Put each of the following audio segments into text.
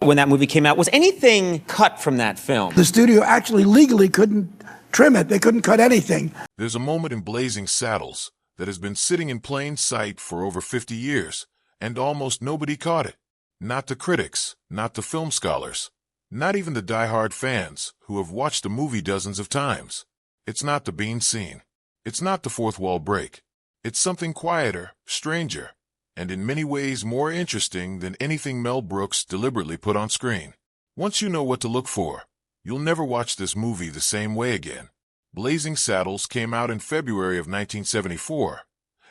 when that movie came out. Was anything cut from that film? The studio actually legally couldn't trim it. They couldn't cut anything. There's a moment in Blazing Saddles that has been sitting in plain sight for over 50 years, and almost nobody caught it. Not the critics, not the film scholars, not even the die-hard fans who have watched the movie dozens of times. It's not the bean scene. It's not the fourth wall break. It's something quieter, stranger, and in many ways more interesting than anything Mel Brooks deliberately put on screen. Once you know what to look for, you'll never watch this movie the same way again. Blazing Saddles came out in February of 1974,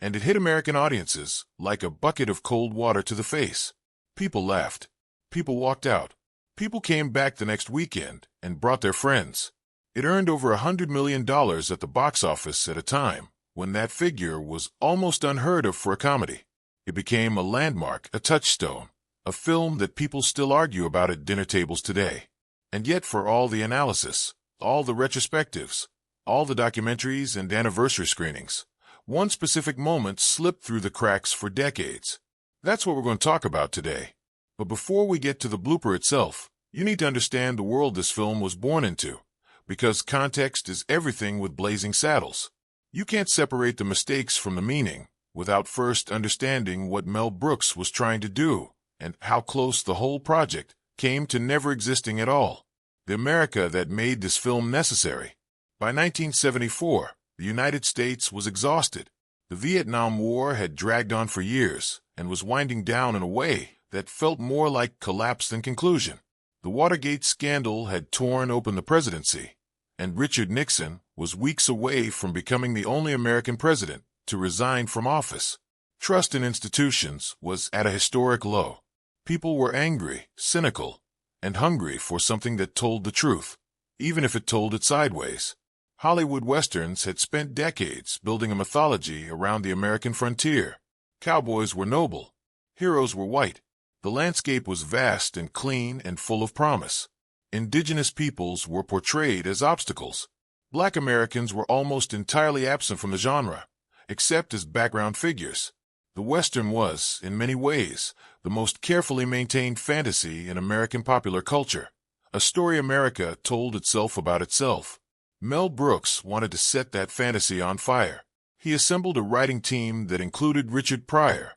and it hit American audiences like a bucket of cold water to the face. People laughed. People walked out. People came back the next weekend and brought their friends. It earned over $100 million at the box office at a time when that figure was almost unheard of for a comedy. It became a landmark, a touchstone, a film that people still argue about at dinner tables today. And yet for all the analysis, all the retrospectives, all the documentaries and anniversary screenings, one specific moment slipped through the cracks for decades. That's what we're going to talk about today. But before we get to the blooper itself, you need to understand the world this film was born into, because context is everything with Blazing Saddles. You can't separate the mistakes from the meaning without first understanding what Mel Brooks was trying to do and how close the whole project came to never existing at all. The America that made this film necessary. By 1974, the United States was exhausted. The Vietnam War had dragged on for years and was winding down in a way that felt more like collapse than conclusion. The Watergate scandal had torn open the presidency, and Richard Nixon was weeks away from becoming the only American president to resign from office. Trust in institutions was at a historic low. People were angry, cynical, and hungry for something that told the truth, even if it told it sideways. Hollywood westerns had spent decades building a mythology around the American frontier. Cowboys were noble. Heroes were white. The landscape was vast and clean and full of promise. Indigenous peoples were portrayed as obstacles. Black Americans were almost entirely absent from the genre, except as background figures. The Western was, in many ways, the most carefully maintained fantasy in American popular culture, a story America told itself about itself. Mel Brooks wanted to set that fantasy on fire. He assembled a writing team that included Richard Pryor,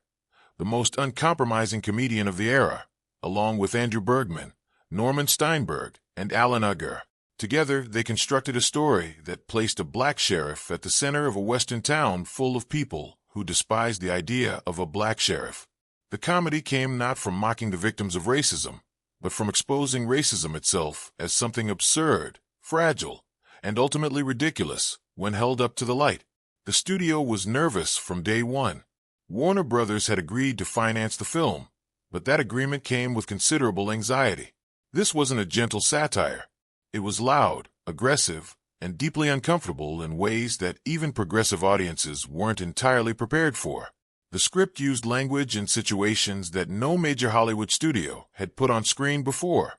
the most uncompromising comedian of the era, along with Andrew Bergman, Norman Steinberg, and Alan Unger. Together, they constructed a story that placed a black sheriff at the center of a western town full of people who despised the idea of a black sheriff. The comedy came not from mocking the victims of racism, but from exposing racism itself as something absurd, fragile, and ultimately ridiculous when held up to the light. The studio was nervous from day one. Warner Brothers had agreed to finance the film, but that agreement came with considerable anxiety. This wasn't a gentle satire. It was loud, aggressive, and deeply uncomfortable in ways that even progressive audiences weren't entirely prepared for. The script used language and situations that no major Hollywood studio had put on screen before,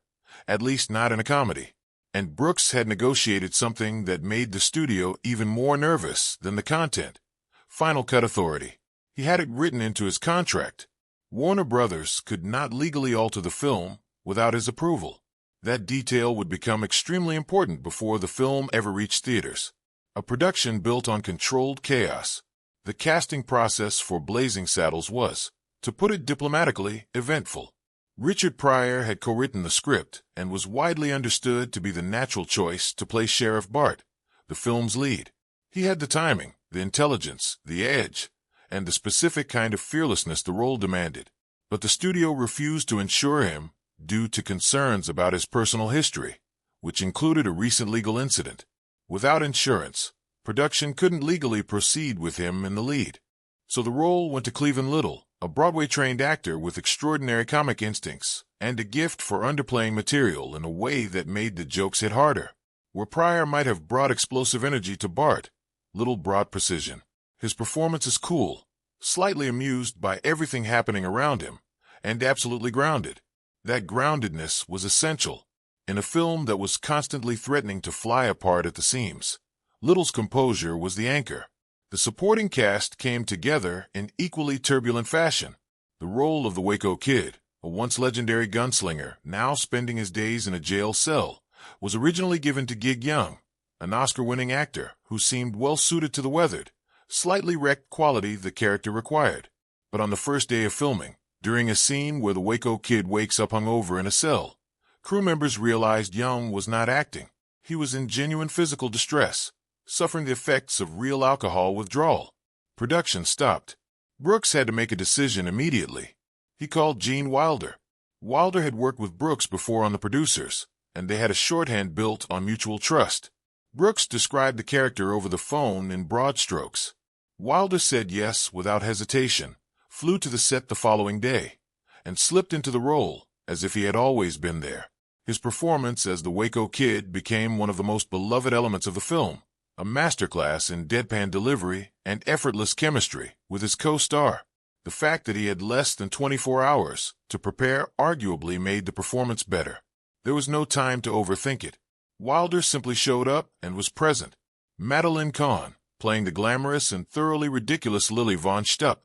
at least not in a comedy. And Brooks had negotiated something that made the studio even more nervous than the content: final cut authority. He had it written into his contract. Warner Brothers could not legally alter the film without his approval. That detail would become extremely important before the film ever reached theaters. A production built on controlled chaos. The casting process for Blazing Saddles was, to put it diplomatically, eventful. Richard Pryor had co-written the script and was widely understood to be the natural choice to play Sheriff Bart, the film's lead. He had the timing, the intelligence, the edge, and the specific kind of fearlessness the role demanded. But the studio refused to insure him due to concerns about his personal history, which included a recent legal incident. Without insurance, production couldn't legally proceed with him in the lead. So the role went to Cleveland Little, a Broadway-trained actor with extraordinary comic instincts and a gift for underplaying material in a way that made the jokes hit harder. Where Pryor might have brought explosive energy to Bart, Little brought precision. His performance is cool, slightly amused by everything happening around him, and absolutely grounded. That groundedness was essential in a film that was constantly threatening to fly apart at the seams. Little's composure was the anchor. The supporting cast came together in equally turbulent fashion. The role of the Waco Kid, a once legendary gunslinger now spending his days in a jail cell, was originally given to Gig Young, an Oscar-winning actor who seemed well-suited to the weathered, slightly wrecked quality the character required. But on the first day of filming, during a scene where the Waco Kid wakes up hungover in a cell, crew members realized Young was not acting. He was in genuine physical distress, suffering the effects of real alcohol withdrawal. Production stopped. Brooks had to make a decision immediately. He called Gene Wilder. Wilder had worked with Brooks before on The Producers, and they had a shorthand built on mutual trust. Brooks described the character over the phone in broad strokes. Wilder said yes without hesitation, flew to the set the following day, and slipped into the role as if he had always been there. His performance as the Waco Kid became one of the most beloved elements of the film, a masterclass in deadpan delivery and effortless chemistry with his co-star. The fact that he had less than 24 hours to prepare arguably made the performance better. There was no time to overthink it. Wilder simply showed up and was present. Madeline Kahn, playing the glamorous and thoroughly ridiculous Lily Von Stupp,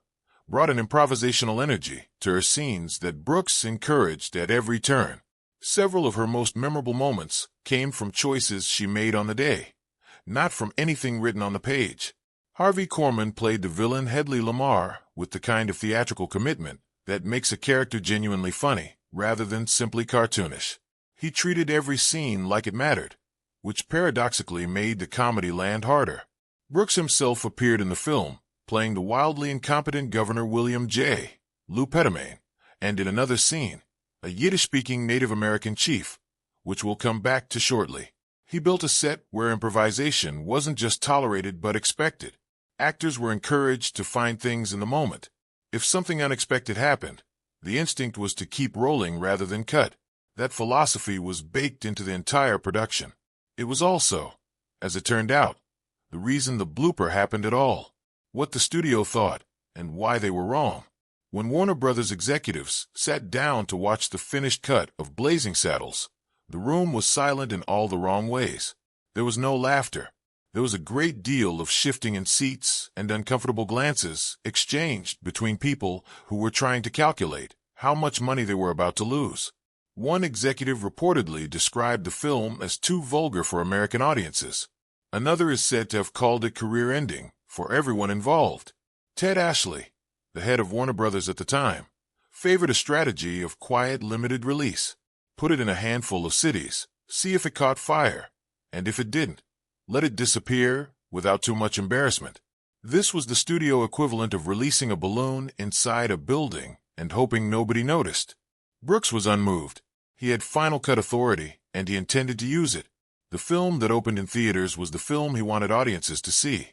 brought an improvisational energy to her scenes that Brooks encouraged at every turn. Several of her most memorable moments came from choices she made on the day, not from anything written on the page. Harvey Korman played the villain Hedley Lamar with the kind of theatrical commitment that makes a character genuinely funny rather than simply cartoonish. He treated every scene like it mattered, which paradoxically made the comedy land harder. Brooks himself appeared in the film, playing the wildly incompetent Governor William J. Lou Pettamain, and in another scene, a Yiddish-speaking Native American chief, which we'll come back to shortly. He built a set where improvisation wasn't just tolerated but expected. Actors were encouraged to find things in the moment. If something unexpected happened, the instinct was to keep rolling rather than cut. That philosophy was baked into the entire production. It was also, as it turned out, the reason the blooper happened at all. What the studio thought, and why they were wrong. When Warner Brothers executives sat down to watch the finished cut of Blazing Saddles, the room was silent in all the wrong ways. There was no laughter. There was a great deal of shifting in seats and uncomfortable glances exchanged between people who were trying to calculate how much money they were about to lose. One executive reportedly described the film as too vulgar for American audiences. Another is said to have called it career-ending for everyone involved. Ted Ashley, the head of Warner Brothers at the time, favored a strategy of quiet, limited release. Put it in a handful of cities, see if it caught fire, and if it didn't, let it disappear without too much embarrassment. This was the studio equivalent of releasing a balloon inside a building and hoping nobody noticed. Brooks was unmoved. He had final cut authority, and he intended to use it. The film that opened in theaters was the film he wanted audiences to see,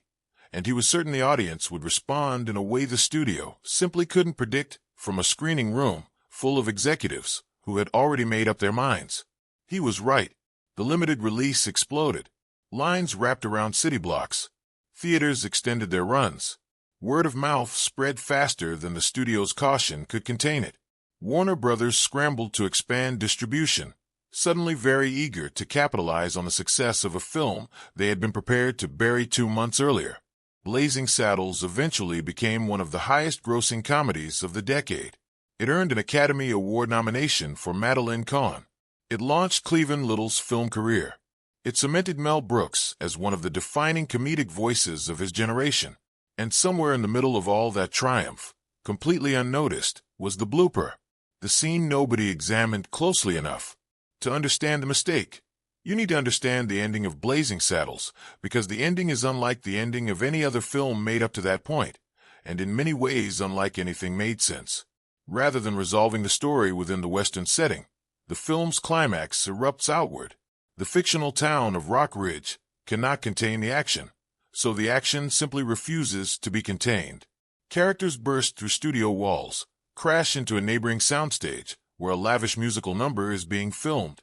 and he was certain the audience would respond in a way the studio simply couldn't predict from a screening room full of executives who had already made up their minds. He was right. The limited release exploded. Lines wrapped around city blocks. Theaters extended their runs. Word of mouth spread faster than the studio's caution could contain it. Warner Brothers scrambled to expand distribution, suddenly very eager to capitalize on the success of a film they had been prepared to bury 2 months earlier. Blazing Saddles eventually became one of the highest-grossing comedies of the decade. It earned an Academy Award nomination for Madeline Kahn. It launched Cleavon Little's film career. It cemented Mel Brooks as one of the defining comedic voices of his generation. And somewhere in the middle of all that triumph, completely unnoticed, was the blooper. The scene nobody examined closely enough. To understand the mistake, you need to understand the ending of Blazing Saddles, because the ending is unlike the ending of any other film made up to that point, and in many ways unlike anything made since. Rather than resolving the story within the Western setting, the film's climax erupts outward. The fictional town of Rock Ridge cannot contain the action, so the action simply refuses to be contained. Characters burst through studio walls, crash into a neighboring soundstage where a lavish musical number is being filmed,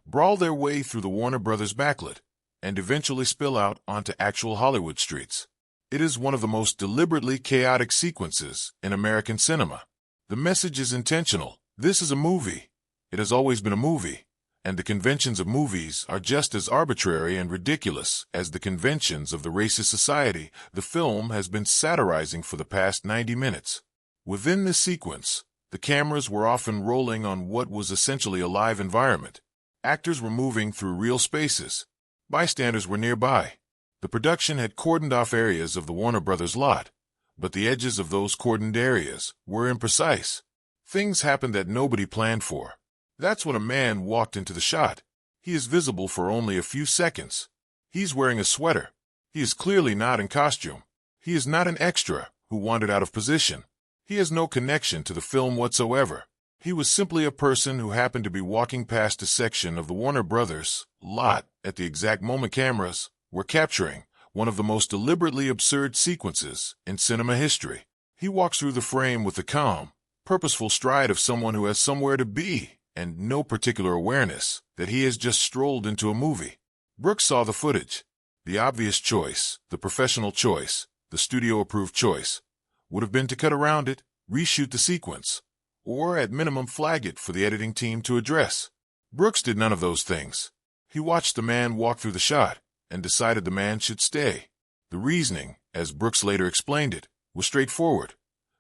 brawl their way through the Warner Brothers backlit, and eventually spill out onto actual Hollywood streets. It is one of the most deliberately chaotic sequences in American cinema. The message is intentional. This is a movie. It has always been a movie, and the conventions of movies are just as arbitrary and ridiculous as the conventions of the racist society the film has been satirizing for the past 90 minutes. Within this sequence, The cameras were often rolling on what was essentially a live environment. Actors were moving through real spaces. Bystanders were nearby. The production had cordoned off areas of the Warner Brothers lot, but the edges of those cordoned areas were imprecise. Things happened that nobody planned for. That's when a man walked into the shot. He is visible for only a few seconds. He's wearing a sweater. He is clearly not in costume. He is not an extra who wandered out of position. He has no connection to the film whatsoever. He was simply a person who happened to be walking past a section of the Warner Brothers lot at the exact moment cameras were capturing one of the most deliberately absurd sequences in cinema history. He walks through the frame with the calm, purposeful stride of someone who has somewhere to be and no particular awareness that he has just strolled into a movie. Brooks saw the footage. The obvious choice, the professional choice, the studio-approved choice, would have been to cut around it, reshoot the sequence, or at minimum flag it for the editing team to address. Brooks did none of those things. He watched the man walk through the shot and decided the man should stay. The reasoning, as Brooks later explained it, was straightforward.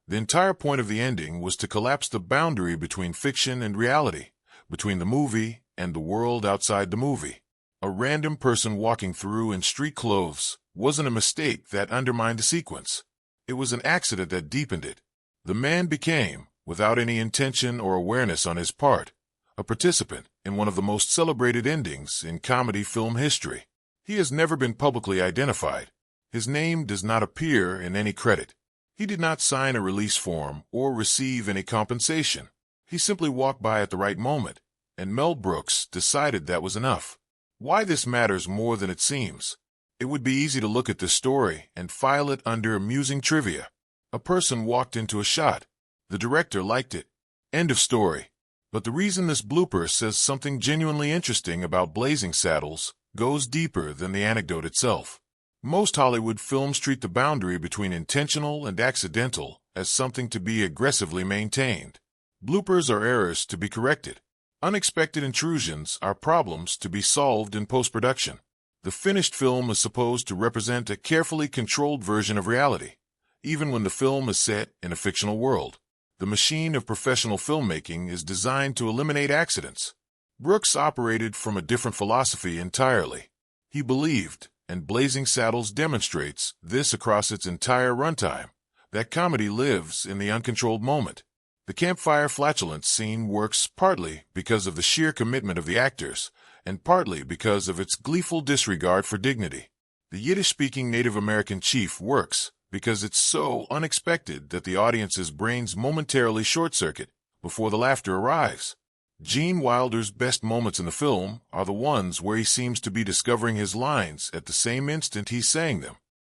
The entire point of the ending was to collapse the boundary between fiction and reality, between the movie and the world outside the movie. A random person walking through in street clothes wasn't a mistake that undermined the sequence. It was an accident that deepened it. The man became, without any intention or awareness on his part, a participant in one of the most celebrated endings in comedy film history. He has never been publicly identified. His name does not appear in any credit. He did not sign a release form or receive any compensation. He simply walked by at the right moment, and Mel Brooks decided that was enough. Why this matters more than it seems. It would be easy to look at this story and file it under amusing trivia. A person walked into a shot. The director liked it. End of story. But the reason this blooper says something genuinely interesting about Blazing Saddles goes deeper than the anecdote itself. Most Hollywood films treat the boundary between intentional and accidental as something to be aggressively maintained. Bloopers are errors to be corrected. Unexpected intrusions are problems to be solved in post-production. The finished film is supposed to represent a carefully controlled version of reality, even when the film is set in a fictional world. The machine of professional filmmaking is designed to eliminate accidents. Brooks operated from a different philosophy entirely. He believed, and Blazing Saddles demonstrates this across its entire runtime, that comedy lives in the uncontrolled moment. The campfire flatulence scene works partly because of the sheer commitment of the actors, and partly because of its gleeful disregard for dignity. The Yiddish-speaking Native American chief works because it's so unexpected that the audience's brains momentarily short-circuit before the laughter arrives. Gene Wilder's best moments in the film are the ones where he seems to be discovering his lines at the same instant he's saying them.